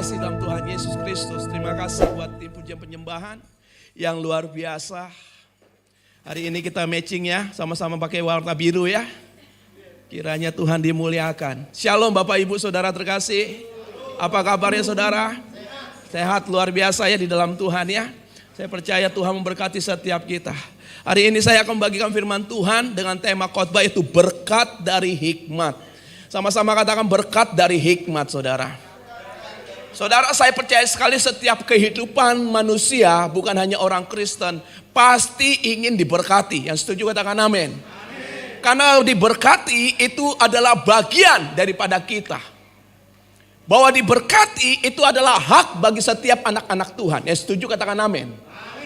kasih dalam Tuhan Yesus Kristus. Terima kasih buat tim pujian penyembahan yang luar biasa. Hari ini kita matching ya, sama-sama pakai warna biru ya. Kiranya Tuhan dimuliakan. Shalom Bapak Ibu Saudara terkasih. Apa kabarnya saudara? Sehat luar biasa ya di dalam Tuhan ya. Saya percaya Tuhan memberkati setiap kita. Hari ini saya akan membagikan firman Tuhan dengan tema khotbah itu berkat dari hikmat. Sama-sama katakan berkat dari hikmat saudara. Saudara, saya percaya sekali setiap kehidupan manusia, bukan hanya orang Kristen, pasti ingin diberkati. Yang setuju katakan amin. Karena diberkati itu adalah bagian daripada kita. Bahwa diberkati itu adalah hak bagi setiap anak-anak Tuhan. Yang setuju katakan amin.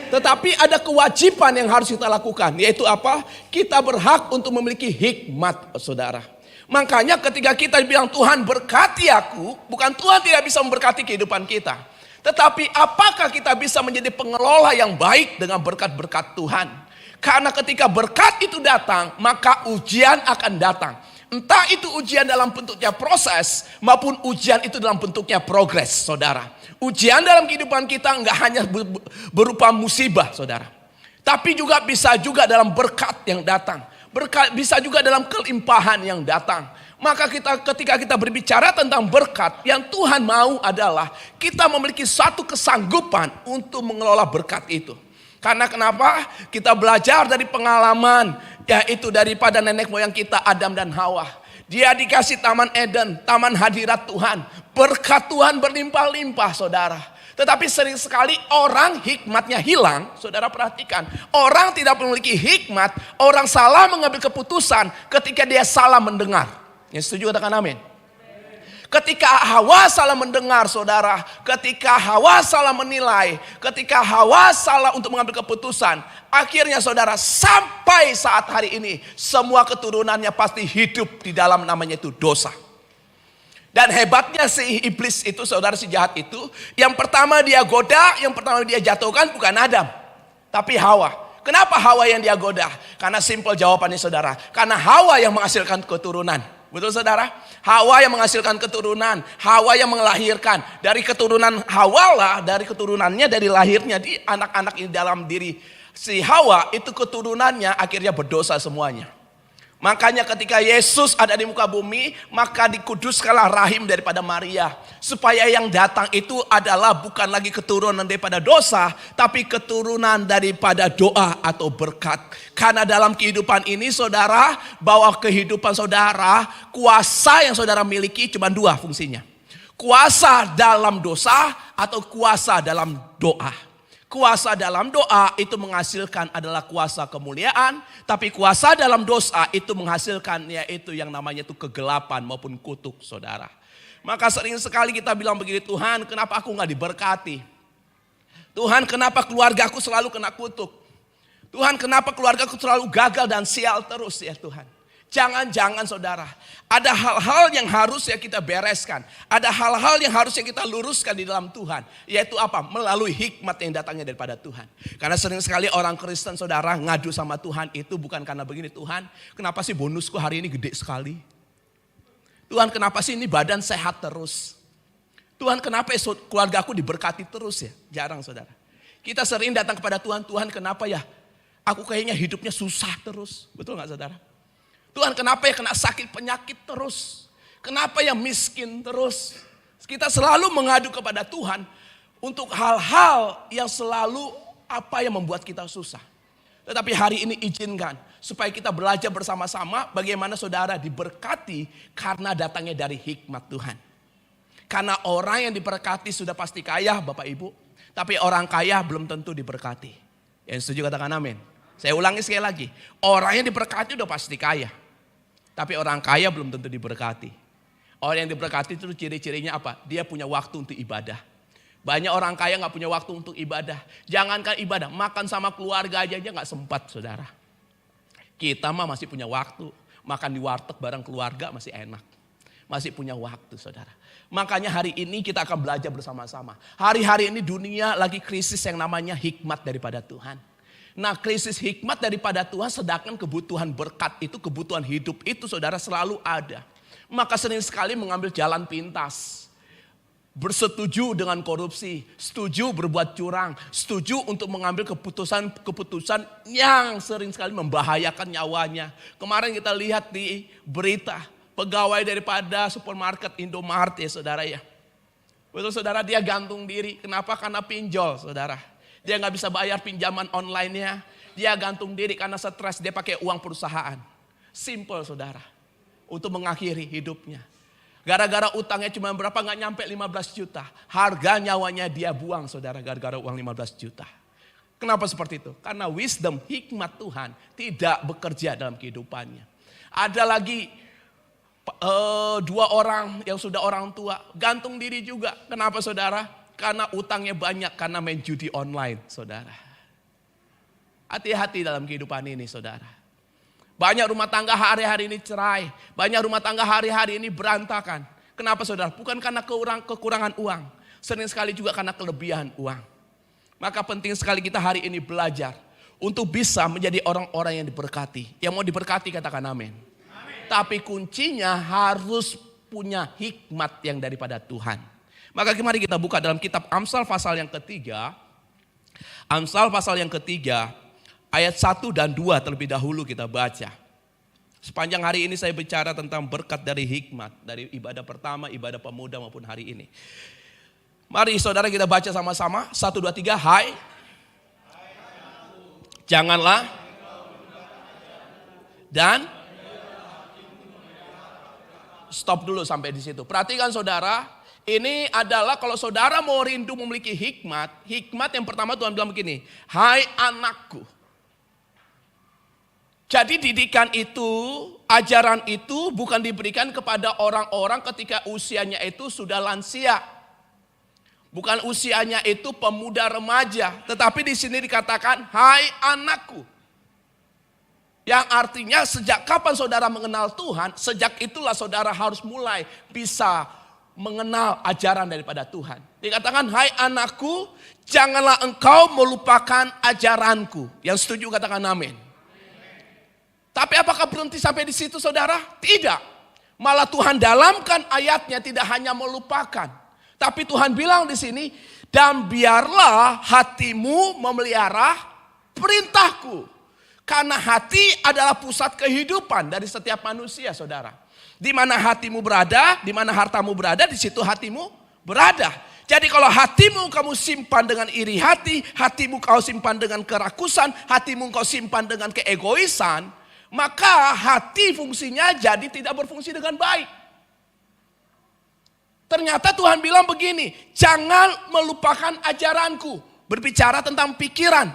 Tetapi ada kewajiban yang harus kita lakukan. Yaitu apa? Kita berhak untuk memiliki hikmat saudara. Makanya ketika kita bilang Tuhan berkati aku, bukan Tuhan tidak bisa memberkati kehidupan kita. Tetapi apakah kita bisa menjadi pengelola yang baik dengan berkat-berkat Tuhan? Karena ketika berkat itu datang, maka ujian akan datang. Entah itu ujian dalam bentuknya proses, maupun ujian itu dalam bentuknya progres, saudara. Ujian dalam kehidupan kita enggak hanya berupa musibah, saudara. Tapi juga bisa juga dalam berkat yang datang. Bisa juga dalam kelimpahan yang datang. Maka ketika kita berbicara tentang berkat, yang Tuhan mau adalah kita memiliki satu kesanggupan untuk mengelola berkat itu. Karena kenapa? Kita belajar dari pengalaman, yaitu daripada nenek moyang kita Adam dan Hawa. Dia dikasih taman Eden, taman hadirat Tuhan. Berkat Tuhan berlimpah-limpah saudara. Tetapi sering sekali orang hikmatnya hilang. Saudara perhatikan, orang tidak memiliki hikmat, orang salah mengambil keputusan ketika dia salah mendengar. Yang setuju katakan amin. Ketika Hawa salah mendengar saudara, ketika Hawa salah menilai, ketika Hawa salah untuk mengambil keputusan, akhirnya saudara sampai saat hari ini semua keturunannya pasti hidup di dalam namanya itu dosa. Dan hebatnya si iblis itu, saudara si jahat itu, yang pertama dia goda, yang pertama dia jatuhkan bukan Adam, tapi Hawa. Kenapa Hawa yang dia goda? Karena simple jawabannya saudara, karena Hawa yang menghasilkan keturunan. Betul saudara? Hawa yang menghasilkan keturunan, Hawa yang melahirkan. Dari keturunan Hawa lah, dari keturunannya, dari lahirnya di anak-anak ini dalam diri si Hawa, itu keturunannya akhirnya berdosa semuanya. Makanya ketika Yesus ada di muka bumi, maka dikuduskanlah rahim daripada Maria. Supaya yang datang itu adalah bukan lagi keturunan daripada dosa, tapi keturunan daripada doa atau berkat. Karena dalam kehidupan ini saudara, bahwa kehidupan saudara, kuasa yang saudara miliki cuma dua fungsinya. Kuasa dalam dosa atau kuasa dalam doa. Kuasa dalam doa itu menghasilkan adalah kuasa kemuliaan. Tapi kuasa dalam dosa itu menghasilkan yaitu yang namanya itu kegelapan maupun kutuk saudara. Maka sering sekali kita bilang begini, Tuhan kenapa aku gak diberkati? Tuhan kenapa keluarga aku selalu kena kutuk? Tuhan kenapa keluarga aku selalu gagal dan sial terus ya Tuhan? Jangan-jangan saudara, ada hal-hal yang harus ya kita bereskan. Ada hal-hal yang harusnya kita luruskan di dalam Tuhan. Yaitu apa? Melalui hikmat yang datangnya daripada Tuhan. Karena sering sekali orang Kristen saudara ngadu sama Tuhan itu bukan karena begini, Tuhan kenapa sih bonusku hari ini gede sekali? Tuhan kenapa sih ini badan sehat terus? Tuhan kenapa keluarga aku diberkati terus ya? Jarang saudara. Kita sering datang kepada Tuhan, Tuhan kenapa ya? Aku kayaknya hidupnya susah terus. Betul gak saudara? Tuhan kenapa ya kena sakit penyakit terus? Kenapa ya miskin terus? Kita selalu mengadu kepada Tuhan untuk hal-hal yang selalu apa yang membuat kita susah. Tetapi hari ini izinkan supaya kita belajar bersama-sama bagaimana saudara diberkati karena datangnya dari hikmat Tuhan. Karena orang yang diberkati sudah pasti kaya Bapak Ibu. Tapi orang kaya belum tentu diberkati. Yang setuju katakan amin. Saya ulangi sekali lagi. Orang yang diberkati sudah pasti kaya. Tapi orang kaya belum tentu diberkati. Orang yang diberkati itu ciri-cirinya apa? Dia punya waktu untuk ibadah. Banyak orang kaya gak punya waktu untuk ibadah. Jangankan ibadah, makan sama keluarga aja gak sempat saudara. Kita mah masih punya waktu. Makan di warteg bareng keluarga masih enak. Masih punya waktu saudara. Makanya hari ini kita akan belajar bersama-sama. Hari-hari ini dunia lagi krisis yang namanya hikmat daripada Tuhan. Nah krisis hikmat daripada Tuhan, sedangkan kebutuhan berkat itu, kebutuhan hidup itu saudara selalu ada. Maka sering sekali mengambil jalan pintas. bersetuju dengan korupsi, setuju berbuat curang, setuju untuk mengambil keputusan yang sering sekali membahayakan nyawanya. Kemarin kita lihat di berita, pegawai daripada supermarket Indomaret ya saudara ya. Betul saudara, dia gantung diri. Kenapa? Karena pinjol saudara. Dia nggak bisa bayar pinjaman online-nya. Dia gantung diri karena stres, dia pakai uang perusahaan. Simple saudara. Untuk mengakhiri hidupnya. Gara-gara utangnya cuma berapa, nggak nyampe 15 juta. Harga nyawanya dia buang saudara, gara-gara uang 15 juta. Kenapa seperti itu? Karena wisdom, hikmat Tuhan tidak bekerja dalam kehidupannya. Ada lagi 2 orang yang sudah orang tua, gantung diri juga. Kenapa saudara? Karena utangnya banyak, karena main judi online saudara. Hati-hati dalam kehidupan ini saudara. Banyak rumah tangga hari-hari ini cerai. Banyak rumah tangga hari-hari ini berantakan. Kenapa saudara? Bukan karena kekurangan uang. Sering sekali juga karena kelebihan uang. Maka penting sekali kita hari ini belajar. Untuk bisa menjadi orang-orang yang diberkati. Yang mau diberkati katakan amin. Tapi kuncinya harus punya hikmat yang daripada Tuhan. Maka mari kita buka dalam kitab Amsal pasal yang ketiga. Amsal pasal yang ketiga. Ayat 1 dan 2 terlebih dahulu kita baca. Sepanjang hari ini saya bicara tentang berkat dari hikmat. Dari ibadah pertama, ibadah pemuda maupun hari ini. Mari saudara kita baca sama-sama. 1, 2, 3. Hai. Janganlah. Dan. Stop dulu sampai di situ. Perhatikan saudara. Ini adalah kalau saudara mau rindu memiliki hikmat. Hikmat yang pertama Tuhan bilang begini. Hai anakku. Jadi didikan itu, ajaran itu bukan diberikan kepada orang-orang ketika usianya itu sudah lansia. Bukan usianya itu pemuda remaja. Tetapi di sini dikatakan, hai anakku. Yang artinya sejak kapan saudara mengenal Tuhan, sejak itulah saudara harus mulai bisa mengenal ajaran daripada Tuhan. Dikatakan, hai anakku, janganlah engkau melupakan ajaranku. Yang setuju katakan amin. Tapi apakah berhenti sampai di situ saudara? Tidak. Malah Tuhan dalamkan ayatnya tidak hanya melupakan. Tapi Tuhan bilang di sini, dan biarlah hatimu memelihara perintahku. Karena hati adalah pusat kehidupan dari setiap manusia saudara. Di mana hatimu berada, di mana hartamu berada, di situ hatimu berada. Jadi kalau hatimu kamu simpan dengan iri hati, hatimu kau simpan dengan kerakusan, hatimu kau simpan dengan keegoisan, maka hati fungsinya jadi tidak berfungsi dengan baik. Ternyata Tuhan bilang begini, jangan melupakan ajaranku. Berbicara tentang pikiran.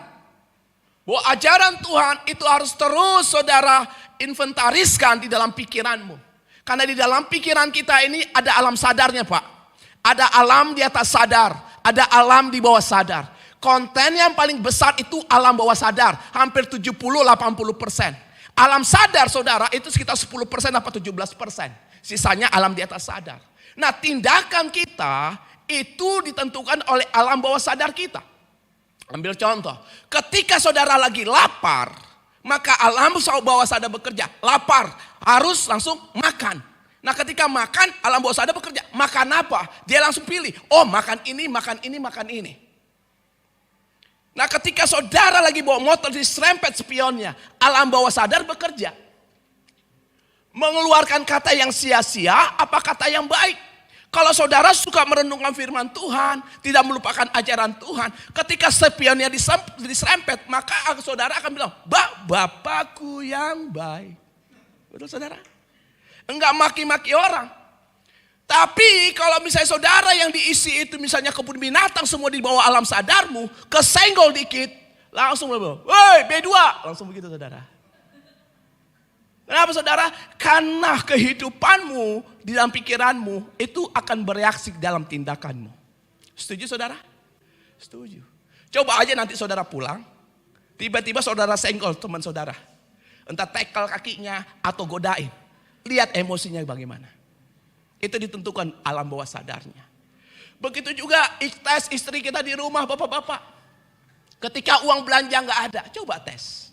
Bahwa ajaran Tuhan itu harus terus saudara inventariskan di dalam pikiranmu. Karena di dalam pikiran kita ini ada alam sadarnya Pak. Ada alam di atas sadar, ada alam di bawah sadar. Konten yang paling besar itu alam bawah sadar, hampir 70-80%. Alam sadar saudara itu sekitar 10% atau 17%. Sisanya alam di atas sadar. Nah tindakan kita itu ditentukan oleh alam bawah sadar kita. Ambil contoh. Ketika saudara lagi lapar. Maka alam bawah sadar bekerja. Lapar harus langsung makan. Nah ketika makan alam bawah sadar bekerja. Makan apa? Dia langsung pilih. Oh makan ini, makan ini, makan ini. Nah ketika saudara lagi bawa motor diserempet spionnya, alam bawah sadar bekerja. Mengeluarkan kata yang sia-sia, apa kata yang baik. Kalau saudara suka merenungkan firman Tuhan, tidak melupakan ajaran Tuhan. Ketika spionnya diserempet, maka saudara akan bilang, Bapakku yang baik. Betul saudara? Enggak maki-maki orang. Tapi kalau misalnya saudara yang diisi itu misalnya kebun binatang semua di bawah alam sadarmu, kesenggol dikit, langsung bilang, woi B2, langsung begitu saudara. Kenapa saudara? Karena kehidupanmu di dalam pikiranmu itu akan bereaksi dalam tindakanmu. Setuju saudara? Setuju. Coba aja nanti saudara pulang, tiba-tiba saudara senggol teman saudara. Entah tackle kakinya atau godain. Lihat emosinya bagaimana. Itu ditentukan alam bawah sadarnya. Begitu juga tes istri kita di rumah bapak-bapak. Ketika uang belanja nggak ada, coba tes.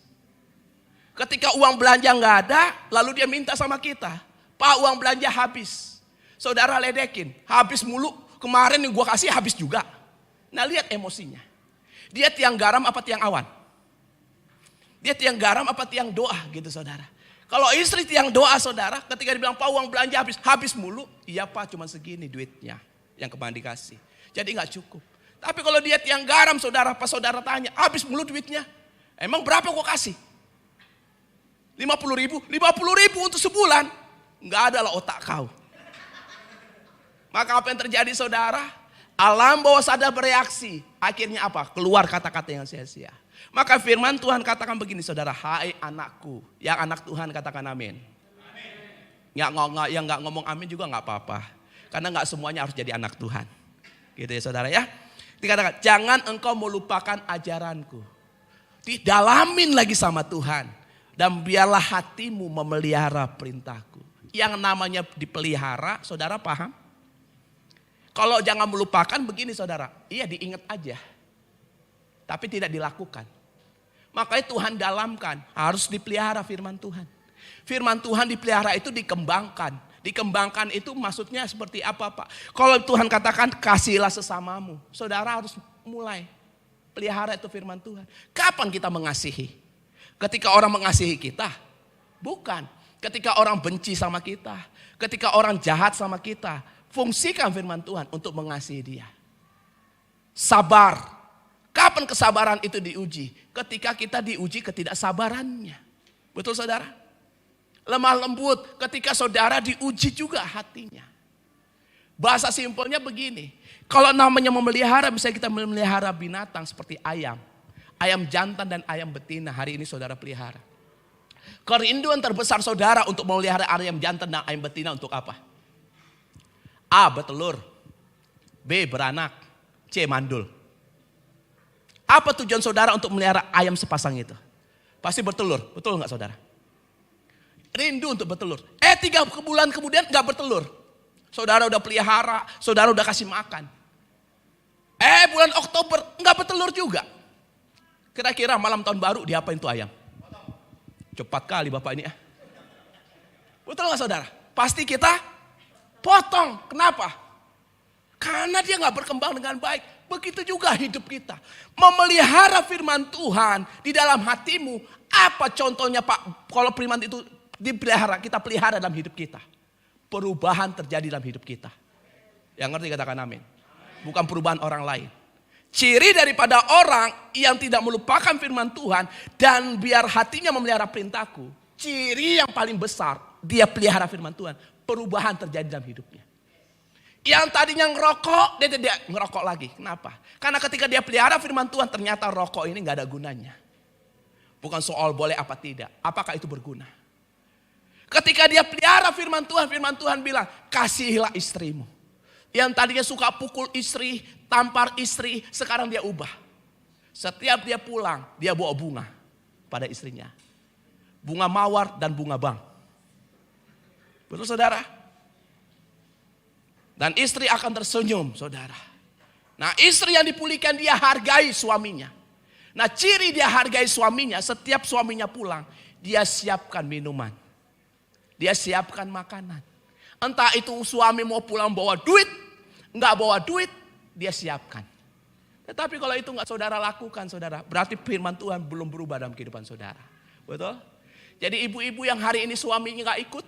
Ketika uang belanja nggak ada, lalu dia minta sama kita. Pak uang belanja habis. Saudara ledekin, habis mulu. kemarin yang gue kasih habis juga. Nah lihat emosinya. Dia tiang garam apa tiang awan? Dia tiang garam apa tiang doa gitu saudara. Kalau istri tiang doa saudara, ketika dibilang Pak uang belanja habis mulu. Iya Pak cuma segini duitnya yang kemarin dikasih. Jadi gak cukup. Tapi kalau dia tiang garam saudara, pas saudara tanya habis mulu duitnya. Emang berapa kok kasih? 50 ribu? 50 ribu untuk sebulan? Gak ada lah otak kau. Maka apa yang terjadi saudara? Alam bawah sadar bereaksi. Akhirnya apa? Keluar kata-kata yang sia-sia. Maka firman Tuhan katakan begini saudara. Hai anakku. Yang anak Tuhan katakan amin. Yang gak ngomong amin juga gak apa-apa. Karena gak semuanya harus jadi anak Tuhan. Gitu ya saudara ya. Dikatakan jangan engkau melupakan ajaranku. Didalamin lagi sama Tuhan. Dan biarlah hatimu memelihara perintahku. Yang namanya dipelihara saudara paham? Kalau jangan melupakan begini saudara, iya diingat aja. Tapi tidak dilakukan. Makanya Tuhan dalamkan, harus dipelihara firman Tuhan. Firman Tuhan dipelihara itu dikembangkan. Dikembangkan itu maksudnya seperti apa Pak? Kalau Tuhan katakan kasihlah sesamamu. Saudara harus mulai pelihara itu firman Tuhan. Kapan kita mengasihi? Ketika orang mengasihi kita? Bukan. Ketika orang benci sama kita. Ketika orang jahat sama kita. Fungsikan firman Tuhan untuk mengasihi dia. Sabar. Kapan kesabaran itu diuji? Ketika kita diuji ketidaksabarannya. Betul saudara? Lemah lembut ketika saudara diuji juga hatinya. Bahasa simpelnya begini. Kalau namanya memelihara, misalnya kita memelihara binatang seperti ayam. Ayam jantan dan ayam betina hari ini saudara pelihara. Kerinduan terbesar saudara untuk memelihara ayam jantan dan ayam betina untuk apa? A. Bertelur. B. Beranak. C. Mandul. Apa tujuan saudara untuk melihara ayam sepasang itu? Pasti bertelur. Betul nggak saudara? Rindu untuk bertelur. 3 bulan kemudian nggak bertelur. Saudara udah pelihara. Saudara udah kasih makan. Bulan Oktober nggak bertelur juga. Kira-kira malam tahun baru diapain tuh ayam? Cepat kali bapak ini ya. Betul nggak saudara? Pasti kita potong. Kenapa? Karena dia gak berkembang dengan baik. Begitu juga hidup kita. Memelihara firman Tuhan di dalam hatimu. Apa contohnya Pak? Kalau firman itu dipelihara, kita pelihara dalam hidup kita. Perubahan terjadi dalam hidup kita. Yang ngerti katakan amin. Bukan perubahan orang lain. Ciri daripada orang yang tidak melupakan firman Tuhan. Dan biar hatinya memelihara perintahku. Ciri yang paling besar. Dia pelihara firman Tuhan. Perubahan terjadi dalam hidupnya. Yang tadinya ngerokok, dia tidak ngerokok lagi. Kenapa? Karena ketika dia pelihara firman Tuhan, ternyata rokok ini gak ada gunanya. Bukan soal boleh apa tidak. Apakah itu berguna? Ketika dia pelihara firman Tuhan bilang, kasihilah istrimu. Yang tadinya suka pukul istri, tampar istri, sekarang dia ubah. Setiap dia pulang, dia bawa bunga pada istrinya. Bunga mawar dan bunga bang. Betul saudara? Dan istri akan tersenyum saudara. Nah istri yang dipulihkan dia hargai suaminya. Nah ciri dia hargai suaminya, setiap suaminya pulang, dia siapkan minuman. Dia siapkan makanan. Entah itu suami mau pulang bawa duit, enggak bawa duit, dia siapkan. Tetapi kalau itu enggak saudara lakukan saudara, berarti firman Tuhan belum berubah dalam kehidupan saudara. Betul? Jadi ibu-ibu yang hari ini suaminya enggak ikut,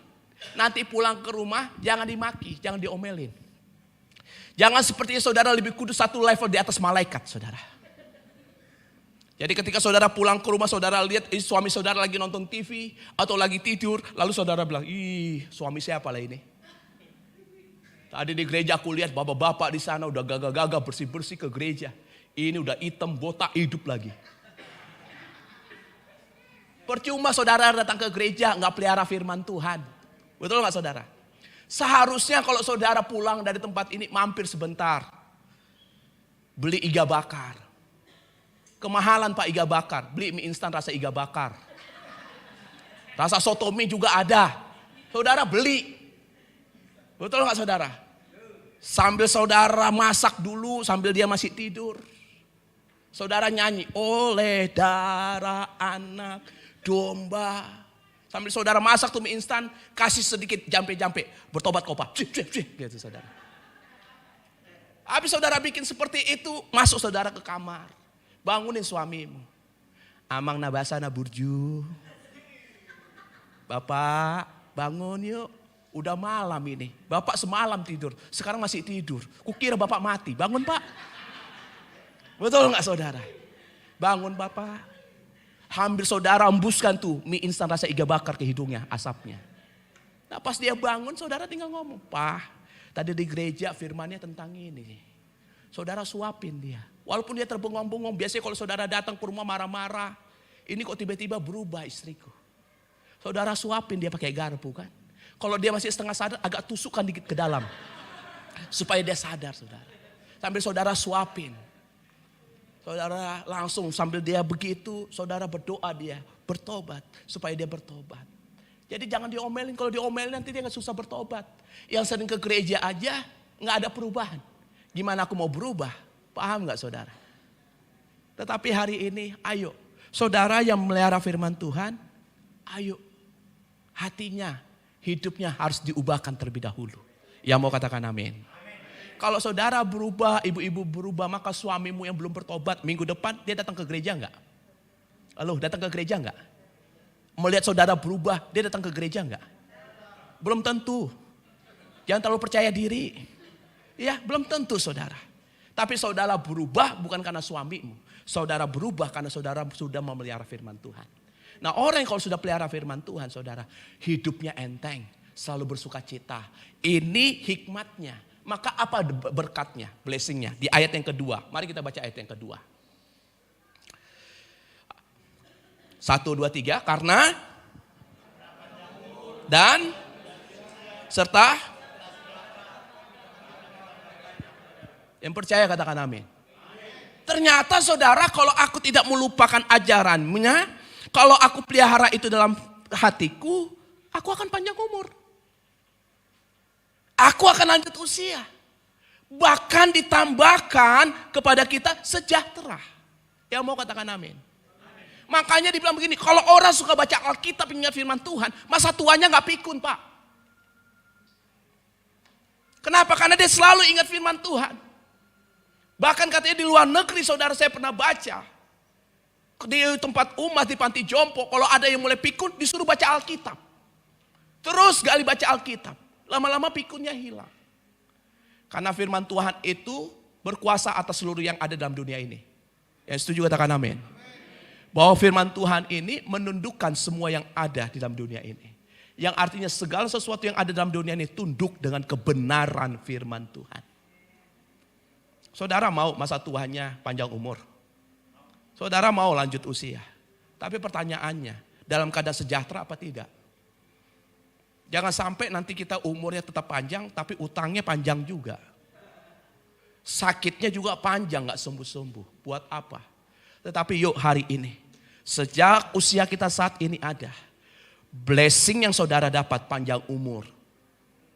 nanti pulang ke rumah jangan dimaki, jangan diomelin. Jangan sepertinya saudara lebih kudus satu level di atas malaikat saudara. Jadi ketika saudara pulang ke rumah saudara lihat suami saudara lagi nonton TV atau lagi tidur. Lalu saudara bilang, ih suami siapa lah ini. Tadi di gereja aku lihat bapak-bapak di sana udah gagah-gagah bersih-bersih ke gereja. Ini udah hitam botak hidup lagi. Percuma saudara datang ke gereja nggak pelihara firman Tuhan. Betul nggak saudara? Seharusnya kalau saudara pulang dari tempat ini mampir sebentar. Beli iga bakar. Kemahalan Pak iga bakar. Beli mie instan rasa iga bakar. Rasa soto mie juga ada. Saudara beli. Betul nggak saudara? Sambil saudara masak dulu sambil dia masih tidur. Saudara nyanyi. Oleh darah anak domba. Sambil saudara masak tuh mie instan, kasih sedikit jampe-jampe. Bertobat kau Pak. Gitu saudara. Habis saudara bikin seperti itu, masuk saudara ke kamar. Bangunin suamimu. Amang nabasa na burju. Bapak bangun yuk. Udah malam ini. Bapak semalam tidur. Sekarang masih tidur. Kukira bapak mati. Bangun pak. Betul gak saudara? Bangun bapak. Hampir saudara embuskan tuh mie instan rasa iga bakar ke hidungnya asapnya. Nah pas dia bangun saudara tinggal ngomong. Pak tadi di gereja firmannya tentang ini. Saudara suapin dia. Walaupun dia terbengong-bengong. Biasanya kalau saudara datang ke rumah marah-marah. Ini kok tiba-tiba berubah istriku. Saudara suapin dia pakai garpu kan. Kalau dia masih setengah sadar agak tusukkan dikit ke dalam. Supaya dia sadar saudara. Sambil saudara suapin. Saudara langsung sambil dia begitu. Saudara berdoa dia bertobat. Supaya dia bertobat. Jadi jangan diomelin. Kalau diomelin nanti dia gak susah bertobat. Yang sering ke gereja aja gak ada perubahan. Gimana aku mau berubah? Paham gak saudara? Tetapi hari ini ayo. Saudara yang melihara firman Tuhan. Ayo. Hatinya. Hidupnya harus diubahkan terlebih dahulu. Yang mau katakan amin. Kalau saudara berubah, ibu-ibu berubah, maka suamimu yang belum bertobat minggu depan dia datang ke gereja enggak? Halo, datang ke gereja enggak? Melihat saudara berubah, dia datang ke gereja enggak? Belum tentu. Jangan terlalu percaya diri. Ya, belum tentu saudara. Tapi saudara berubah bukan karena suamimu. Saudara berubah karena saudara sudah memelihara firman Tuhan. Nah orang yang kalau sudah pelihara firman Tuhan saudara. Hidupnya enteng. Selalu bersuka cita. Ini hikmatnya. Maka apa berkatnya? Blessingnya. Di ayat yang kedua. Mari kita baca ayat yang kedua. 1, 2, 3. Karena. Dan. Serta. Yang percaya katakan amin. Ternyata saudara kalau aku tidak melupakan ajarannya. Kalau aku pelihara itu dalam hatiku, aku akan panjang umur. Aku akan lanjut usia. Bahkan ditambahkan kepada kita sejahtera. Yang mau katakan amin. Makanya dibilang begini, kalau orang suka baca Alkitab ingat firman Tuhan, masa tuanya gak pikun pak. Kenapa? Karena dia selalu ingat firman Tuhan. Bahkan katanya di luar negeri saudara saya pernah baca. Di tempat umat di panti jompo, kalau ada yang mulai pikun disuruh baca Alkitab. Terus gali baca Alkitab. Lama-lama pikunnya hilang. Karena firman Tuhan itu berkuasa atas seluruh yang ada dalam dunia ini. Yang setuju katakan amin. Bahwa firman Tuhan ini menundukkan semua yang ada di dalam dunia ini. Yang artinya segala sesuatu yang ada dalam dunia ini tunduk dengan kebenaran firman Tuhan. Saudara mau masa tuanya panjang umur? Saudara mau lanjut usia. Tapi pertanyaannya, dalam keadaan sejahtera apa tidak? Jangan sampai nanti kita umurnya tetap panjang, tapi utangnya panjang juga. Sakitnya juga panjang, gak sembuh-sembuh. Buat apa? Tetapi yuk hari ini, sejak usia kita saat ini ada, blessing yang saudara dapat panjang umur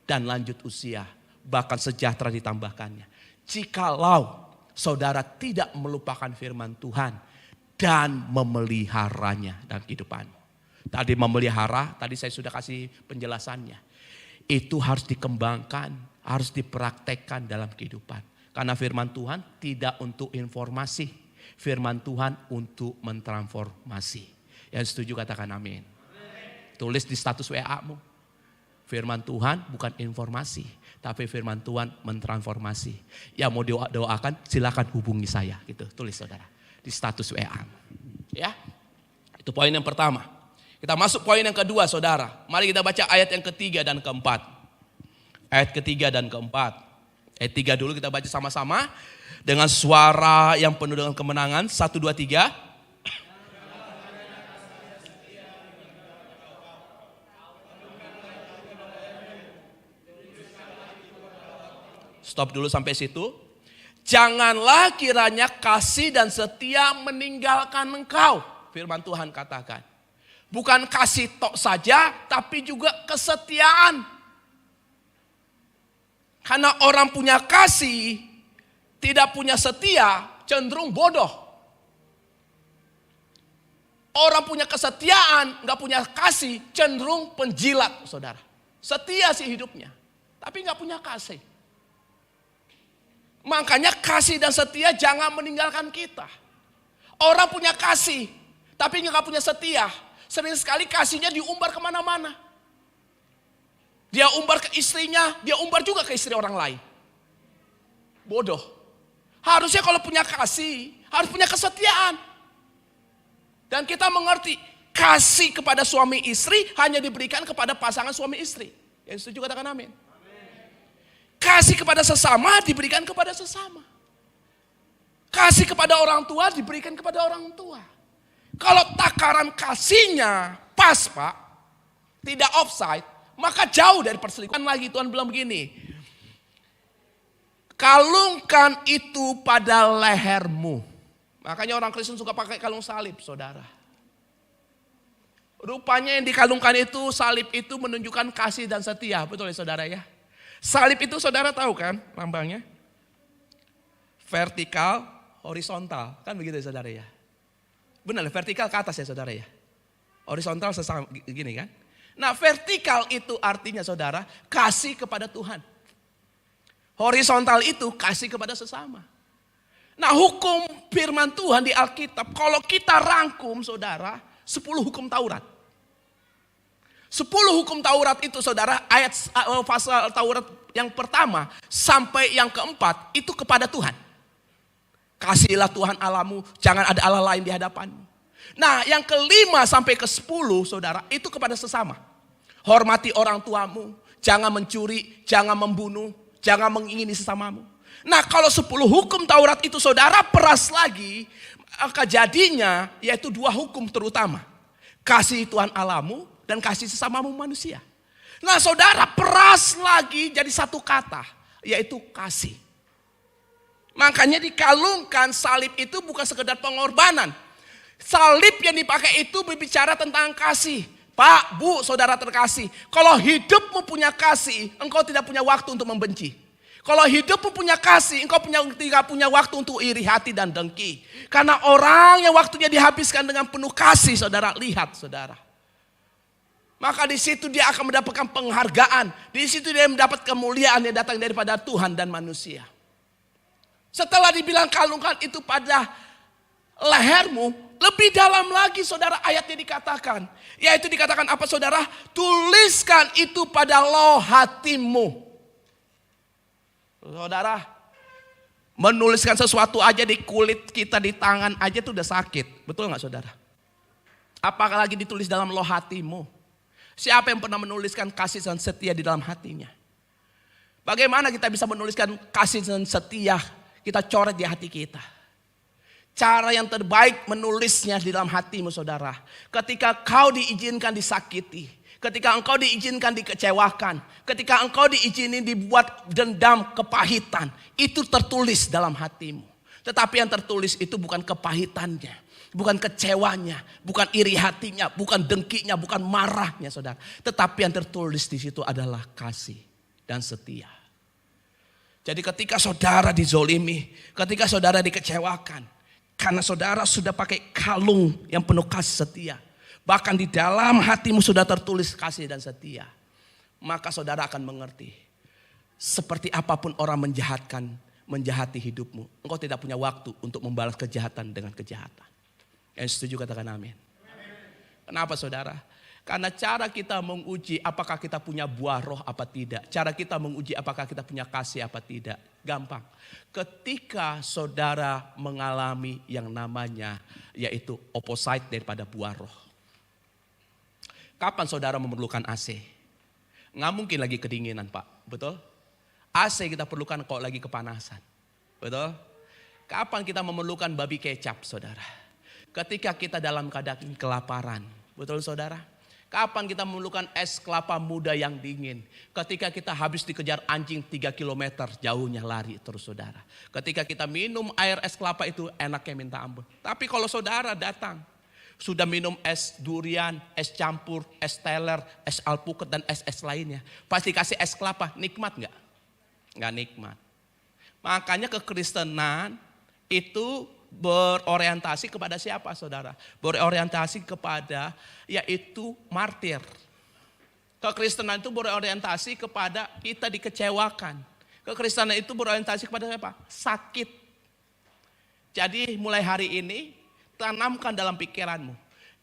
dan lanjut usia, bahkan sejahtera ditambahkannya. Jikalau saudara tidak melupakan firman Tuhan, dan memeliharanya dalam kehidupanmu. Tadi memelihara, tadi saya sudah kasih penjelasannya. Itu harus dikembangkan, harus dipraktekkan dalam kehidupan. Karena firman Tuhan tidak untuk informasi. Firman Tuhan untuk mentransformasi. Yang setuju katakan amin. Tulis di status WA-mu. Firman Tuhan bukan informasi. Tapi firman Tuhan mentransformasi. Yang mau doakan silakan hubungi saya. Gitu, tulis saudara. Di status WA. Ya. Itu poin yang pertama. Kita masuk poin yang kedua saudara. Mari kita baca ayat yang ketiga dan keempat. Ayat ketiga dan keempat. Ayat 3 dulu kita baca sama-sama. Dengan suara yang penuh dengan kemenangan. 1, 2, 3. Stop dulu sampai situ. Janganlah kiranya kasih dan setia meninggalkan engkau. Firman Tuhan katakan. Bukan kasih tok saja, tapi juga kesetiaan. Karena orang punya kasih, tidak punya setia, cenderung bodoh. Orang punya kesetiaan, gak punya kasih, cenderung penjilat, saudara. Setia sih hidupnya, tapi gak punya kasih. Makanya kasih dan setia jangan meninggalkan kita. Orang punya kasih, tapi nggak punya setia. Sering sekali kasihnya diumbar kemana-mana. Dia umbar ke istrinya, dia umbar juga ke istri orang lain. Bodoh. Harusnya kalau punya kasih, harus punya kesetiaan. Dan kita mengerti, kasih kepada suami istri hanya diberikan kepada pasangan suami istri. Yang setuju katakan amin. Kasih kepada sesama diberikan kepada sesama. Kasih kepada orang tua diberikan kepada orang tua. Kalau takaran kasihnya pas Pak, tidak offside, maka jauh dari perselingkuhan lagi. Tuhan bilang begini, kalungkan itu pada lehermu. Makanya orang Kristen suka pakai kalung salib, saudara. Rupanya yang dikalungkan itu, salib itu menunjukkan kasih dan setia. Betul ya saudara ya? Salib itu saudara tahu kan lambangnya? Vertikal, horizontal. Kan begitu ya saudara ya? Benar, vertikal ke atas ya saudara ya? Horizontal sesama gini kan? Nah vertikal itu artinya saudara, kasih kepada Tuhan. Horizontal itu kasih kepada sesama. Nah hukum firman Tuhan di Alkitab, kalau kita rangkum saudara, 10 hukum Taurat. 10 hukum Taurat itu saudara, ayat pasal Taurat yang pertama sampai yang keempat itu kepada Tuhan. Kasihilah Tuhan Allahmu, jangan ada Allah lain di hadapanmu. Nah yang kelima sampai ke 10 saudara itu kepada sesama. Hormati orang tuamu, jangan mencuri, jangan membunuh, jangan mengingini sesamamu. Nah kalau 10 hukum Taurat itu saudara peras lagi, kejadiannya yaitu 2 hukum terutama. Kasih Tuhan Allahmu dan kasih sesamamu manusia. Nah saudara peras lagi jadi satu kata, yaitu kasih. Makanya dikalungkan salib itu bukan sekedar pengorbanan. Salib yang dipakai itu berbicara tentang kasih. Pak, Bu, saudara terkasih. Kalau hidupmu punya kasih, engkau tidak punya waktu untuk membenci. Kalau hidupmu punya kasih, engkau tidak punya waktu untuk iri hati dan dengki. Karena orang yang waktunya dihabiskan dengan penuh kasih, saudara, lihat saudara. Maka di situ dia akan mendapatkan penghargaan. Di situ dia mendapat kemuliaan yang datang daripada Tuhan dan manusia. Setelah dibilang kalungkan itu pada lehermu, lebih dalam lagi saudara ayatnya dikatakan. Yaitu dikatakan apa saudara? Tuliskan itu pada loh hatimu. Saudara, menuliskan sesuatu aja di kulit kita, di tangan aja itu udah sakit. Betul gak saudara? Apalagi ditulis dalam loh hatimu. Siapa yang pernah menuliskan kasih dan setia di dalam hatinya? Bagaimana kita bisa menuliskan kasih dan setia? Kita coret di hati kita. Cara yang terbaik menulisnya di dalam hatimu saudara. Ketika kau diizinkan disakiti. Ketika engkau diizinkan dikecewakan. Ketika engkau diizinin dibuat dendam kepahitan. Itu tertulis dalam hatimu. Tetapi yang tertulis itu bukan kepahitannya. Bukan kecewanya, bukan iri hatinya, bukan dengkinya, bukan marahnya saudara. Tetapi yang tertulis di situ adalah kasih dan setia. Jadi ketika saudara dizolimi, ketika saudara dikecewakan. Karena saudara sudah pakai kalung yang penuh kasih setia. Bahkan di dalam hatimu sudah tertulis kasih dan setia. Maka saudara akan mengerti. Seperti apapun orang menjahati hidupmu. Engkau tidak punya waktu untuk membalas kejahatan dengan kejahatan. Yang setuju katakan amin. Kenapa saudara? Karena cara kita menguji apakah kita punya buah roh apa tidak. Cara kita menguji apakah kita punya kasih apa tidak. Gampang. Ketika saudara mengalami yang namanya yaitu opposite daripada buah roh. Kapan saudara memerlukan AC? Nggak mungkin lagi kedinginan Pak. Betul? AC kita perlukan kalau lagi kepanasan. Betul? Kapan kita memerlukan babi kecap saudara? Ketika kita dalam keadaan kelaparan. Betul saudara? Kapan kita memerlukan es kelapa muda yang dingin? Ketika kita habis dikejar anjing 3 km jauhnya lari terus saudara. Ketika kita minum air es kelapa itu enaknya minta ampun. Tapi kalau saudara datang. Sudah minum es durian, es campur, es teler, es alpukat dan es lainnya. Pasti kasih es kelapa, nikmat gak? Gak nikmat. Makanya kekristenan itu berorientasi kepada siapa saudara? Berorientasi kepada yaitu martir. Kekristenan itu berorientasi kepada kita dikecewakan. Kekristenan itu berorientasi kepada apa? Sakit. Jadi mulai hari ini tanamkan dalam pikiranmu.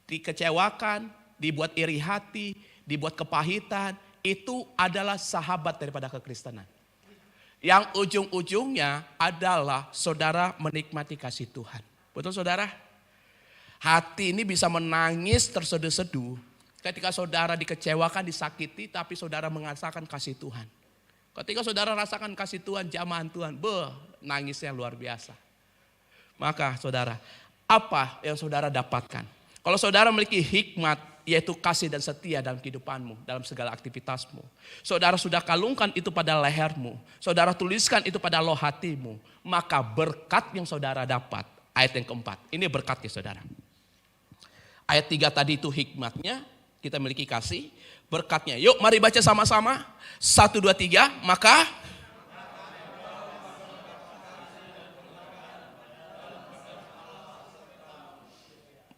Dikecewakan, dibuat iri hati, dibuat kepahitan, itu adalah sahabat daripada kekristenan. Yang ujung-ujungnya adalah saudara menikmati kasih Tuhan. Betul saudara? Hati ini bisa menangis terseduh-seduh ketika saudara dikecewakan, disakiti, tapi saudara merasakan kasih Tuhan. Ketika saudara rasakan kasih Tuhan, jamahan Tuhan, nangisnya luar biasa. Maka saudara, apa yang saudara dapatkan? Kalau saudara memiliki hikmat, yaitu kasih dan setia dalam kehidupanmu, dalam segala aktivitasmu. Saudara sudah kalungkan itu pada lehermu. Saudara tuliskan itu pada loh hatimu. Maka berkat yang saudara dapat, ayat yang keempat. Ini berkatnya saudara. Ayat 3 tadi itu hikmatnya, kita memiliki kasih. Berkatnya, yuk mari baca sama-sama. 1, 2, 3, maka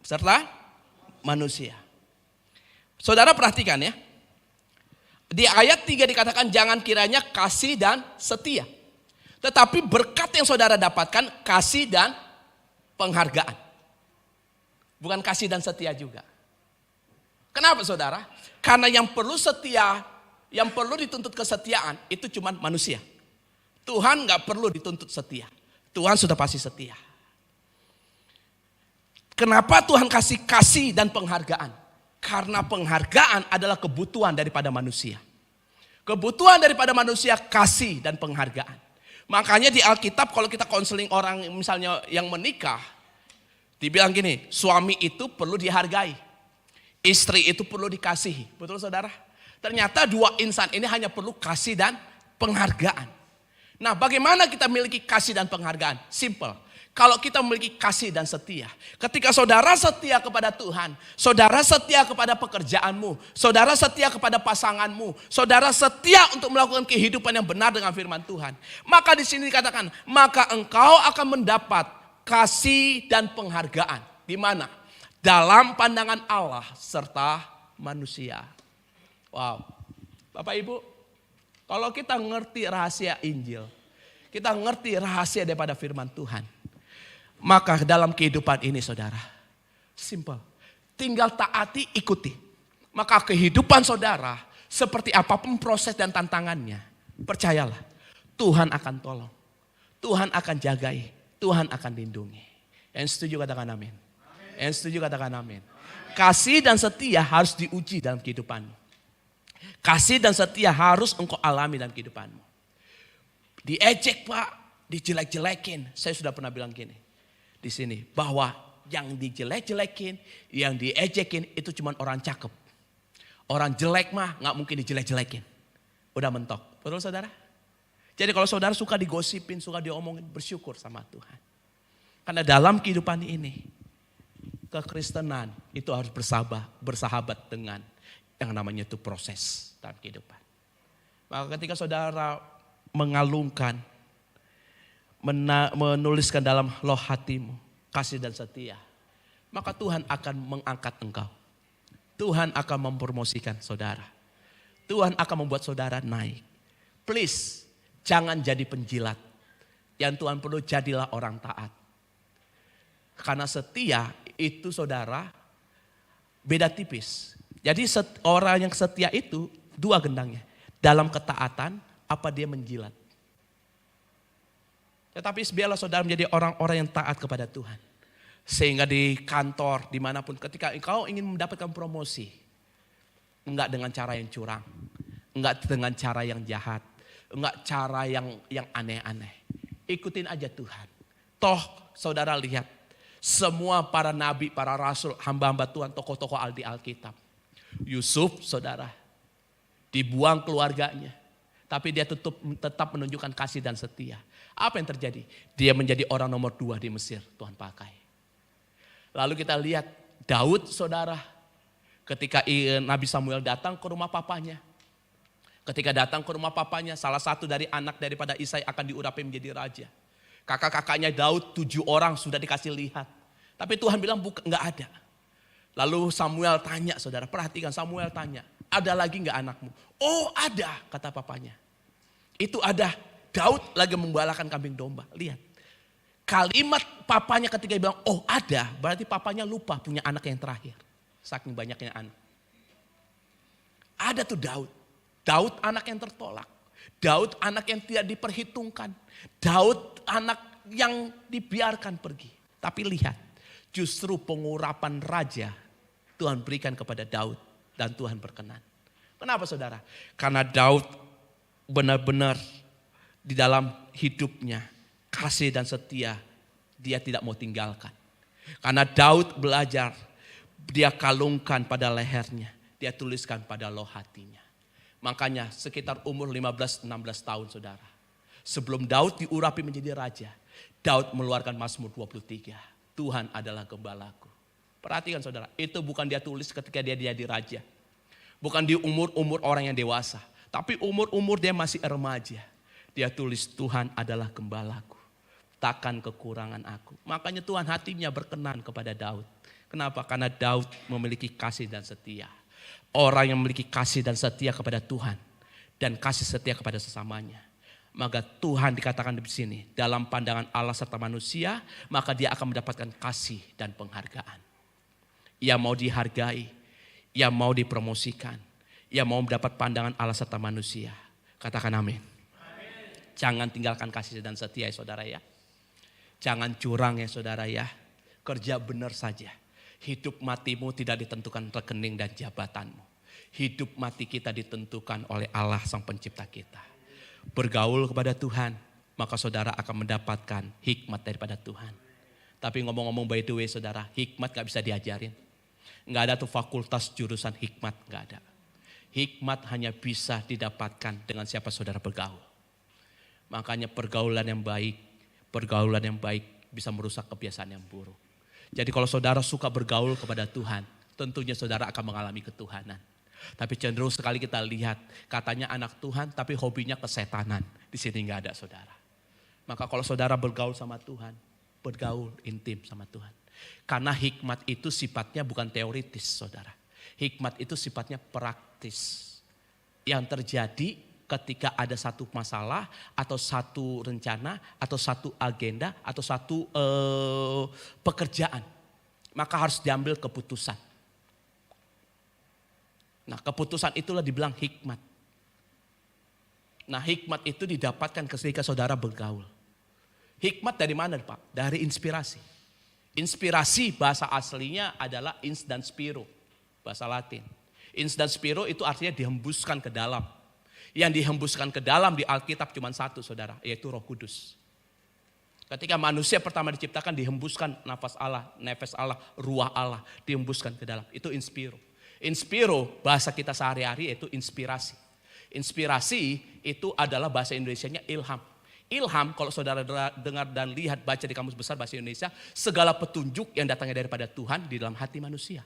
serta manusia. Saudara perhatikan ya. Di ayat 3 dikatakan jangan kiranya kasih dan setia. Tetapi berkat yang saudara dapatkan kasih dan penghargaan. Bukan kasih dan setia juga. Kenapa saudara? Karena yang perlu setia, yang perlu dituntut kesetiaan itu cuma manusia. Tuhan gak perlu dituntut setia. Tuhan sudah pasti setia. Kenapa Tuhan kasih dan penghargaan? Karena penghargaan adalah kebutuhan daripada manusia. Kebutuhan daripada manusia kasih dan penghargaan. Makanya di Alkitab kalau kita konseling orang misalnya yang menikah, dibilang gini, suami itu perlu dihargai. Istri itu perlu dikasihi. Betul saudara? Ternyata dua insan ini hanya perlu kasih dan penghargaan. Nah bagaimana kita memiliki kasih dan penghargaan? Simple. Kalau kita memiliki kasih dan setia. Ketika saudara setia kepada Tuhan. Saudara setia kepada pekerjaanmu. Saudara setia kepada pasanganmu. Saudara setia untuk melakukan kehidupan yang benar dengan firman Tuhan. Maka di sini dikatakan, maka engkau akan mendapat kasih dan penghargaan. Di mana? Dalam pandangan Allah serta manusia. Wow. Bapak Ibu, kalau kita ngerti rahasia Injil, kita ngerti rahasia daripada firman Tuhan, maka dalam kehidupan ini saudara, simple. Tinggal taati, ikuti. Maka kehidupan saudara, seperti apapun proses dan tantangannya, percayalah, Tuhan akan tolong. Tuhan akan jagai, Tuhan akan lindungi. Yang setuju katakan amin. Yang setuju katakan amin. Kasih dan setia harus diuji dalam kehidupanmu. Kasih dan setia harus engkau alami dalam kehidupanmu. Diejek Pak, dijelek-jelekin. Saya sudah pernah bilang gini di sini, bahwa yang dijelek-jelekin, yang diejekin itu cuma orang cakep. Orang jelek mah gak mungkin dijelek-jelekin. Udah mentok. Betul saudara? Jadi kalau saudara suka digosipin, suka diomongin, bersyukur sama Tuhan. Karena dalam kehidupan ini, kekristenan itu harus bersahabat dengan yang namanya itu proses dalam kehidupan. Maka ketika saudara mengalungkan, menuliskan dalam loh hatimu kasih dan setia, maka Tuhan akan mengangkat engkau. Tuhan akan mempromosikan saudara. Tuhan akan membuat saudara naik. Please, jangan jadi penjilat. Yang Tuhan perlu jadilah orang taat. Karena setia itu saudara beda tipis. Jadi orang yang setia itu dua gendangnya. Dalam ketaatan apa dia menjilat. Tetapi biarlah saudara menjadi orang-orang yang taat kepada Tuhan. Sehingga di kantor, dimanapun ketika engkau ingin mendapatkan promosi. Enggak dengan cara yang curang. Enggak dengan cara yang jahat. Enggak cara yang aneh-aneh. Ikutin aja Tuhan. Toh saudara lihat. Semua para nabi, para rasul, hamba-hamba Tuhan, tokoh-tokoh di Alkitab. Yusuf saudara. Dibuang keluarganya. Tapi dia tetap menunjukkan kasih dan setia. Apa yang terjadi? Dia menjadi orang nomor 2 di Mesir, Tuhan pakai. Lalu kita lihat Daud saudara. Ketika Nabi Samuel datang ke rumah papanya. Ketika datang ke rumah papanya, salah satu dari anak daripada Isai akan diurapi menjadi raja. Kakak-kakaknya Daud 7 orang sudah dikasih lihat. Tapi Tuhan bilang enggak ada. Lalu Samuel tanya saudara, perhatikan Samuel tanya. Ada lagi enggak anakmu? Oh ada, kata papanya. Itu ada Daud lagi membalakan kambing domba. Lihat. Kalimat papanya ketika dia bilang, oh ada, berarti papanya lupa punya anak yang terakhir. Saking banyaknya anak. Ada tuh Daud. Daud anak yang tertolak. Daud anak yang tidak diperhitungkan. Daud anak yang dibiarkan pergi. Tapi lihat, justru pengurapan raja Tuhan berikan kepada Daud dan Tuhan berkenan. Kenapa saudara? Karena Daud benar-benar di dalam hidupnya kasih dan setia dia tidak mau tinggalkan. Karena Daud belajar, dia kalungkan pada lehernya, dia tuliskan pada loh hatinya. Makanya sekitar umur 15-16 tahun saudara. Sebelum Daud diurapi menjadi raja, Daud mengeluarkan Mazmur 23. Tuhan adalah gembalaku. Perhatikan saudara, itu bukan dia tulis ketika dia jadi raja. Bukan di umur-umur orang yang dewasa. Tapi umur-umur dia masih remaja. Dia tulis Tuhan adalah gembalaku. Takkan kekurangan aku. Makanya Tuhan hatinya berkenan kepada Daud. Kenapa? Karena Daud memiliki kasih dan setia. Orang yang memiliki kasih dan setia kepada Tuhan. Dan kasih setia kepada sesamanya. Maka Tuhan dikatakan di sini. Dalam pandangan Allah serta manusia. Maka dia akan mendapatkan kasih dan penghargaan. Ia mau dihargai. Ia mau dipromosikan. Ia mau mendapat pandangan Allah serta manusia. Katakan amin. Jangan tinggalkan kasih dan setia ya saudara ya. Jangan curang ya saudara ya. Kerja benar saja. Hidup matimu tidak ditentukan rekening dan jabatanmu. Hidup mati kita ditentukan oleh Allah sang pencipta kita. Bergaul kepada Tuhan. Maka saudara akan mendapatkan hikmat daripada Tuhan. Tapi ngomong-ngomong by the way saudara. Hikmat gak bisa diajarin. Gak ada tuh fakultas jurusan hikmat. Gak ada. Hikmat hanya bisa didapatkan dengan siapa saudara bergaul. Makanya pergaulan yang baik bisa merusak kebiasaan yang buruk. Jadi kalau saudara suka bergaul kepada Tuhan, tentunya saudara akan mengalami ketuhanan. Tapi cenderung sekali kita lihat, katanya anak Tuhan tapi hobinya kesetanan. Di sini nggak ada saudara. Maka kalau saudara bergaul sama Tuhan, bergaul intim sama Tuhan. Karena hikmat itu sifatnya bukan teoritis saudara. Hikmat itu sifatnya praktis. Yang terjadi ketika ada satu masalah atau satu rencana atau satu agenda atau satu pekerjaan. Maka harus diambil keputusan. Nah keputusan itulah dibilang hikmat. Nah hikmat itu didapatkan ketika saudara bergaul. Hikmat dari mana Pak? Dari inspirasi. Inspirasi bahasa aslinya adalah ins dan spiro. Bahasa Latin. Ins dan spiro itu artinya dihembuskan ke dalam. Yang dihembuskan ke dalam di Alkitab cuma satu saudara, yaitu Roh Kudus. Ketika manusia pertama diciptakan dihembuskan nafas Allah, nefes Allah, ruah Allah dihembuskan ke dalam. Itu inspiro. Inspiro bahasa kita sehari-hari itu inspirasi. Inspirasi itu adalah bahasa Indonesianya ilham. Ilham kalau saudara dengar dan lihat baca di Kamus Besar Bahasa Indonesia, segala petunjuk yang datangnya daripada Tuhan di dalam hati manusia.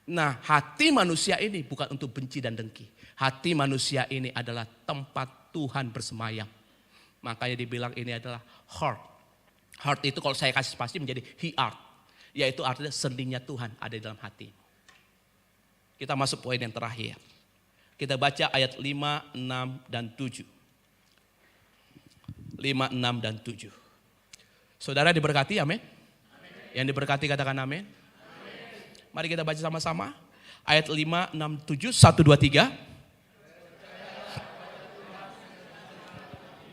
Nah hati manusia ini bukan untuk benci dan dengki. Hati manusia ini adalah tempat Tuhan bersemayam. Makanya dibilang ini adalah heart. Heart itu kalau saya kasih spasi menjadi heart. Yaitu artinya sendinya Tuhan ada di dalam hati. Kita masuk poin yang terakhir. Kita baca ayat 5, 6, dan 7. 5, 6, dan 7. Saudara diberkati, amin. Yang diberkati katakan amin. Mari kita baca sama-sama. Ayat 5, 6, 7, 1, 2, 3.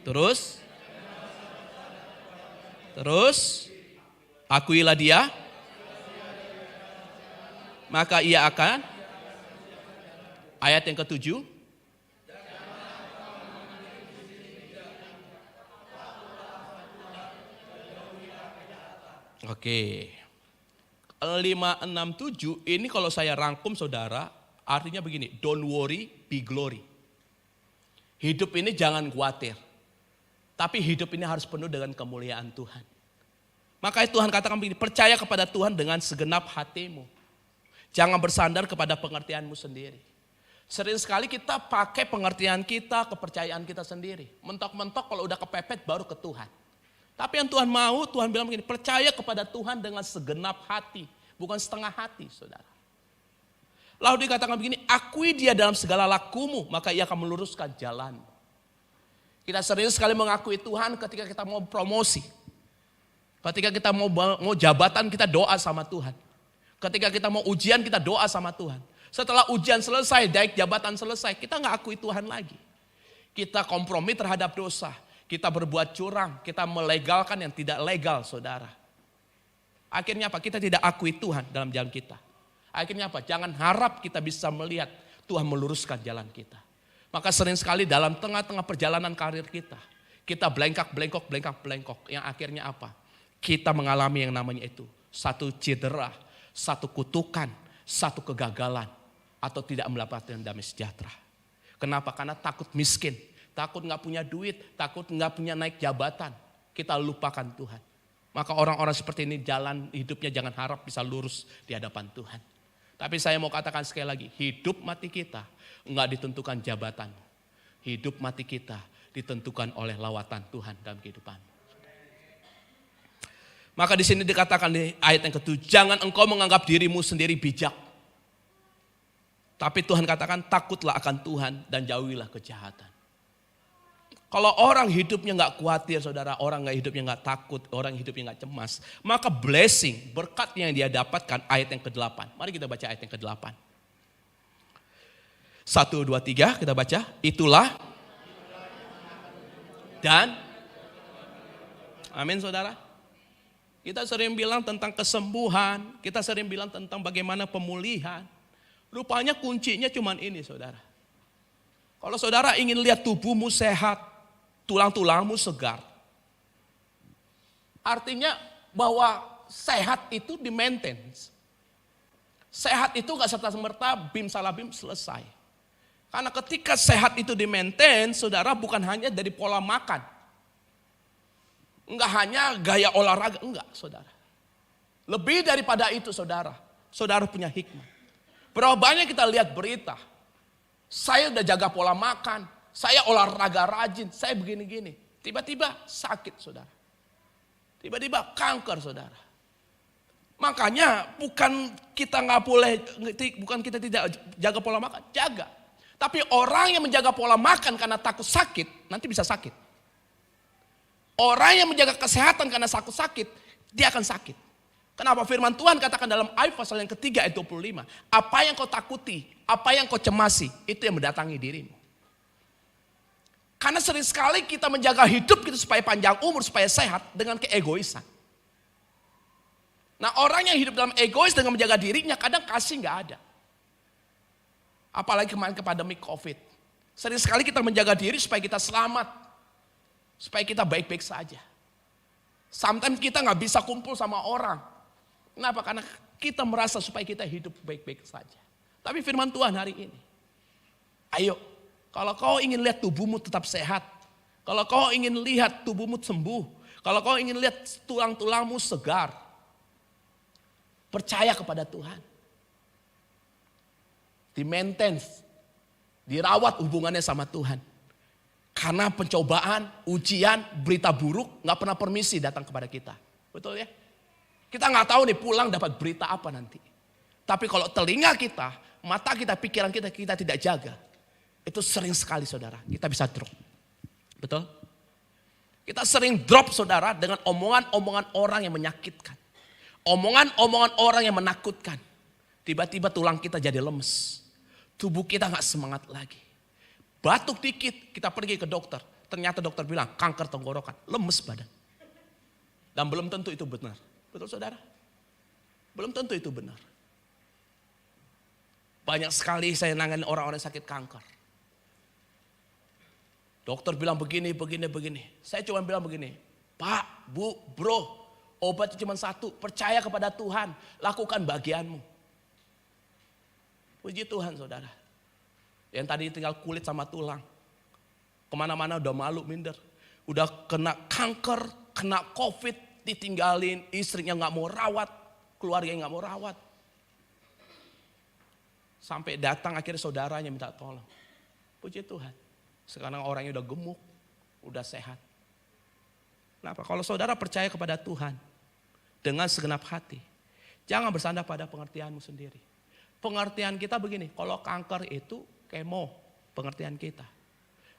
Terus, akuilah dia, maka ia akan, ayat yang ke-7. Oke. 5, 6, 7 ini kalau saya rangkum saudara, artinya begini, don't worry, be glory. Hidup ini jangan khawatir. Tapi hidup ini harus penuh dengan kemuliaan Tuhan. Makanya Tuhan katakan begini, percaya kepada Tuhan dengan segenap hatimu. Jangan bersandar kepada pengertianmu sendiri. Sering sekali kita pakai pengertian kita, kepercayaan kita sendiri. Mentok-mentok kalau udah kepepet baru ke Tuhan. Tapi yang Tuhan mau, Tuhan bilang begini, percaya kepada Tuhan dengan segenap hati. Bukan setengah hati saudara. Lalu dikatakan begini, akui dia dalam segala lakumu, maka ia akan meluruskan jalanmu. Kita sering sekali mengakui Tuhan ketika kita mau promosi. Ketika kita mau jabatan, kita doa sama Tuhan. Ketika kita mau ujian, kita doa sama Tuhan. Setelah ujian selesai, naik jabatan selesai, kita nggak akui Tuhan lagi. Kita kompromi terhadap dosa. Kita berbuat curang, kita melegalkan yang tidak legal, saudara. Akhirnya apa? Kita tidak akui Tuhan dalam jalan kita. Akhirnya apa? Jangan harap kita bisa melihat Tuhan meluruskan jalan kita. Maka sering sekali dalam tengah-tengah perjalanan karir kita, kita belengkok. Yang akhirnya apa? Kita mengalami yang namanya itu. Satu cedera, satu kutukan, satu kegagalan. Atau tidak mendapatkan damai sejahtera. Kenapa? Karena takut miskin, takut gak punya duit, takut gak punya naik jabatan. Kita lupakan Tuhan. Maka orang-orang seperti ini jalan hidupnya jangan harap bisa lurus di hadapan Tuhan. Tapi saya mau katakan sekali lagi, hidup mati kita enggak ditentukan jabatan. Hidup mati kita ditentukan oleh lawatan Tuhan dalam kehidupan. Maka di sini dikatakan di ayat yang ke-7, jangan engkau menganggap dirimu sendiri bijak. Tapi Tuhan katakan takutlah akan Tuhan dan jauhilah kejahatan. Kalau orang hidupnya gak khawatir saudara, orang hidupnya gak takut, orang hidupnya gak cemas. Maka blessing, berkat yang dia dapatkan ayat yang ke-8. Mari kita baca ayat yang ke-8. 1, 2, 3 kita baca. Itulah dan amin saudara. Kita sering bilang tentang kesembuhan, kita sering bilang tentang bagaimana pemulihan. Rupanya kuncinya cuma ini saudara. Kalau saudara ingin lihat tubuhmu sehat, tulang-tulangmu segar. Artinya bahwa sehat itu di maintenance. Sehat itu gak serta-merta bim salah bim selesai. Karena ketika sehat itu di maintenance, saudara bukan hanya dari pola makan. Enggak hanya gaya olahraga, enggak saudara. Lebih daripada itu saudara. Saudara punya hikmah. Berapa banyak kita lihat berita. Saya udah jaga pola makan. Saya olahraga rajin. Saya begini-gini. Tiba-tiba sakit saudara. Tiba-tiba kanker saudara. Makanya bukan kita nggak boleh, bukan kita tidak jaga pola makan. Jaga. Tapi orang yang menjaga pola makan karena takut sakit, nanti bisa sakit. Orang yang menjaga kesehatan karena takut sakit, dia akan sakit. Kenapa firman Tuhan katakan dalam ayat pasal yang ketiga ayat 25. Apa yang kau takuti, apa yang kau cemasi, itu yang mendatangi dirimu. Karena sering sekali kita menjaga hidup kita supaya panjang umur, supaya sehat dengan keegoisan. Nah orang yang hidup dalam egois dengan menjaga dirinya kadang kasih gak ada. Apalagi kemarin pandemi COVID. Sering sekali kita menjaga diri supaya kita selamat. Supaya kita baik-baik saja. Sometimes kita gak bisa kumpul sama orang. Kenapa? Karena kita merasa supaya kita hidup baik-baik saja. Tapi firman Tuhan hari ini. Ayo, kalau kau ingin lihat tubuhmu tetap sehat. Kalau kau ingin lihat tubuhmu sembuh. Kalau kau ingin lihat tulang-tulangmu segar. Percaya kepada Tuhan. Di-maintain, dirawat hubungannya sama Tuhan. Karena pencobaan, ujian, berita buruk gak pernah permisi datang kepada kita. Betul ya? Kita gak tahu nih pulang dapat berita apa nanti. Tapi kalau telinga kita, mata kita, pikiran kita, kita tidak jaga. Itu sering sekali saudara, kita bisa drop. Betul? Kita sering drop saudara dengan omongan-omongan orang yang menyakitkan. Omongan-omongan orang yang menakutkan. Tiba-tiba tulang kita jadi lemes. Tubuh kita gak semangat lagi. Batuk dikit, kita pergi ke dokter. Ternyata dokter bilang kanker tenggorokan, lemes badan. Dan belum tentu itu benar. Betul saudara? Belum tentu itu benar. Banyak sekali saya nangani orang-orang sakit kanker. Dokter bilang begini. Saya cuma bilang begini. Pak, bu, bro, obatnya cuma satu. Percaya kepada Tuhan, lakukan bagianmu. Puji Tuhan saudara. Yang tadi tinggal kulit sama tulang. Kemana-mana udah malu minder. Udah kena kanker, kena COVID, ditinggalin, istrinya gak mau rawat, keluarganya gak mau rawat. Sampai datang akhirnya saudaranya minta tolong. Puji Tuhan. Sekarang orangnya udah gemuk, udah sehat. Kenapa? Kalau saudara percaya kepada Tuhan dengan segenap hati, jangan bersandar pada pengertianmu sendiri. Pengertian kita begini, kalau kanker itu kemo, pengertian kita.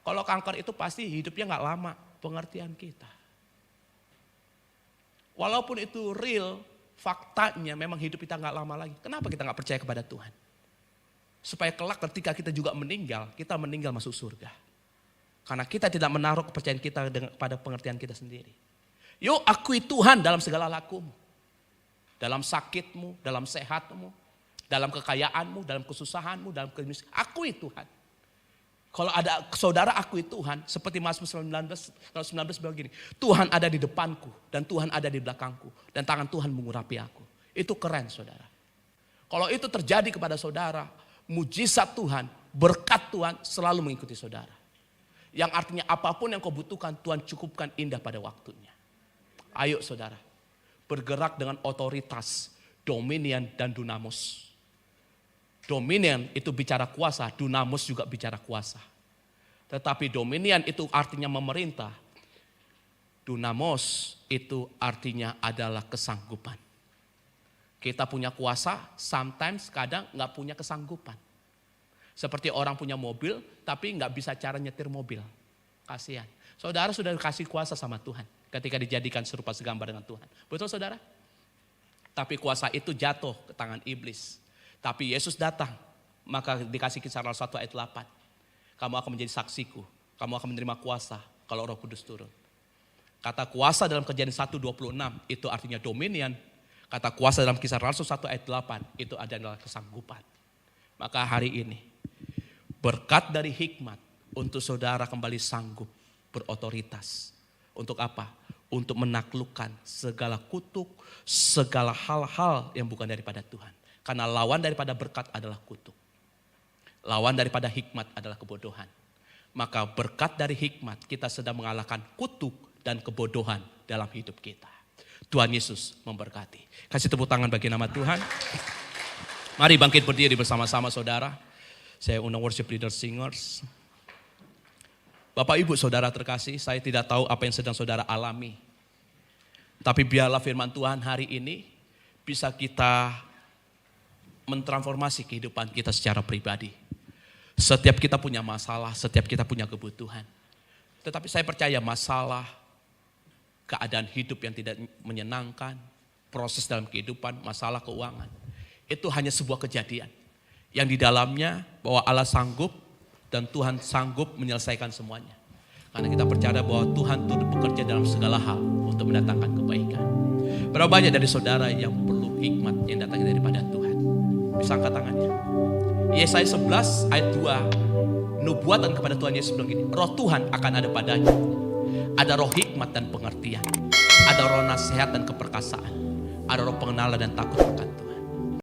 Kalau kanker itu pasti hidupnya nggak lama, pengertian kita. Walaupun itu real, faktanya memang hidup kita nggak lama lagi. Kenapa kita nggak percaya kepada Tuhan? Supaya kelak ketika kita juga meninggal, kita meninggal masuk surga. Karena kita tidak menaruh kepercayaan kita pada pengertian kita sendiri. Yuk akui Tuhan dalam segala lakumu. Dalam sakitmu, dalam sehatmu, dalam kekayaanmu, dalam kesusahanmu, dalam kemiskinan. Akui Tuhan. Kalau ada saudara akui Tuhan, seperti Mazmur 19 bilang gini, Tuhan ada di depanku dan Tuhan ada di belakangku dan tangan Tuhan mengurapi aku. Itu keren saudara. Kalau itu terjadi kepada saudara, mujizat Tuhan, berkat Tuhan selalu mengikuti saudara. Yang artinya apapun yang kau butuhkan, Tuhan cukupkan indah pada waktunya. Ayo saudara, bergerak dengan otoritas, dominion dan dunamos. Dominion itu bicara kuasa, dunamos juga bicara kuasa. Tetapi dominion itu artinya memerintah. Dunamos itu artinya adalah kesanggupan. Kita punya kuasa, sometimes kadang nggak punya kesanggupan. Seperti orang punya mobil, tapi nggak bisa cara nyetir mobil. Kasihan. Saudara sudah dikasih kuasa sama Tuhan ketika dijadikan serupa segambar dengan Tuhan. Betul saudara? Tapi kuasa itu jatuh ke tangan iblis. Tapi Yesus datang, maka dikasih Kisah 1 ayat 8. Kamu akan menjadi saksiku, kamu akan menerima kuasa kalau Roh Kudus turun. Kata kuasa dalam Kejadian 1:26 itu artinya dominion. Kata kuasa dalam Kisah Rasul 1 ayat 8 itu adalah kesanggupan. Maka hari ini berkat dari hikmat untuk saudara kembali sanggup berotoritas. Untuk apa? Untuk menaklukkan segala kutuk, segala hal-hal yang bukan daripada Tuhan. Karena lawan daripada berkat adalah kutuk. Lawan daripada hikmat adalah kebodohan. Maka berkat dari hikmat kita sedang mengalahkan kutuk dan kebodohan dalam hidup kita. Tuhan Yesus memberkati. Kasih tepuk tangan bagi nama Tuhan. Mari bangkit berdiri bersama-sama saudara. Saya undang worship leader singers. Bapak Ibu saudara terkasih, saya tidak tahu apa yang sedang saudara alami. Tapi biarlah firman Tuhan hari ini bisa kita mentransformasi kehidupan kita secara pribadi. Setiap kita punya masalah, setiap kita punya kebutuhan. Tetapi saya percaya masalah, keadaan hidup yang tidak menyenangkan, proses dalam kehidupan, masalah keuangan. Itu hanya sebuah kejadian. Yang di dalamnya bahwa Allah sanggup dan Tuhan sanggup menyelesaikan semuanya. Karena kita percaya bahwa Tuhan turut bekerja dalam segala hal untuk mendatangkan kebaikan. Berapa banyak dari saudara yang perlu hikmat yang datang daripada Tuhan? Bisa angkat tangannya. Yesaya 11 ayat 2, nubuatan kepada Tuhan Yesus bilang gini, roh Tuhan akan ada padanya. Ada roh hikmat dan pengertian. Ada roh nasihat dan keperkasaan. Ada roh pengenalan dan takut akan Tuhan.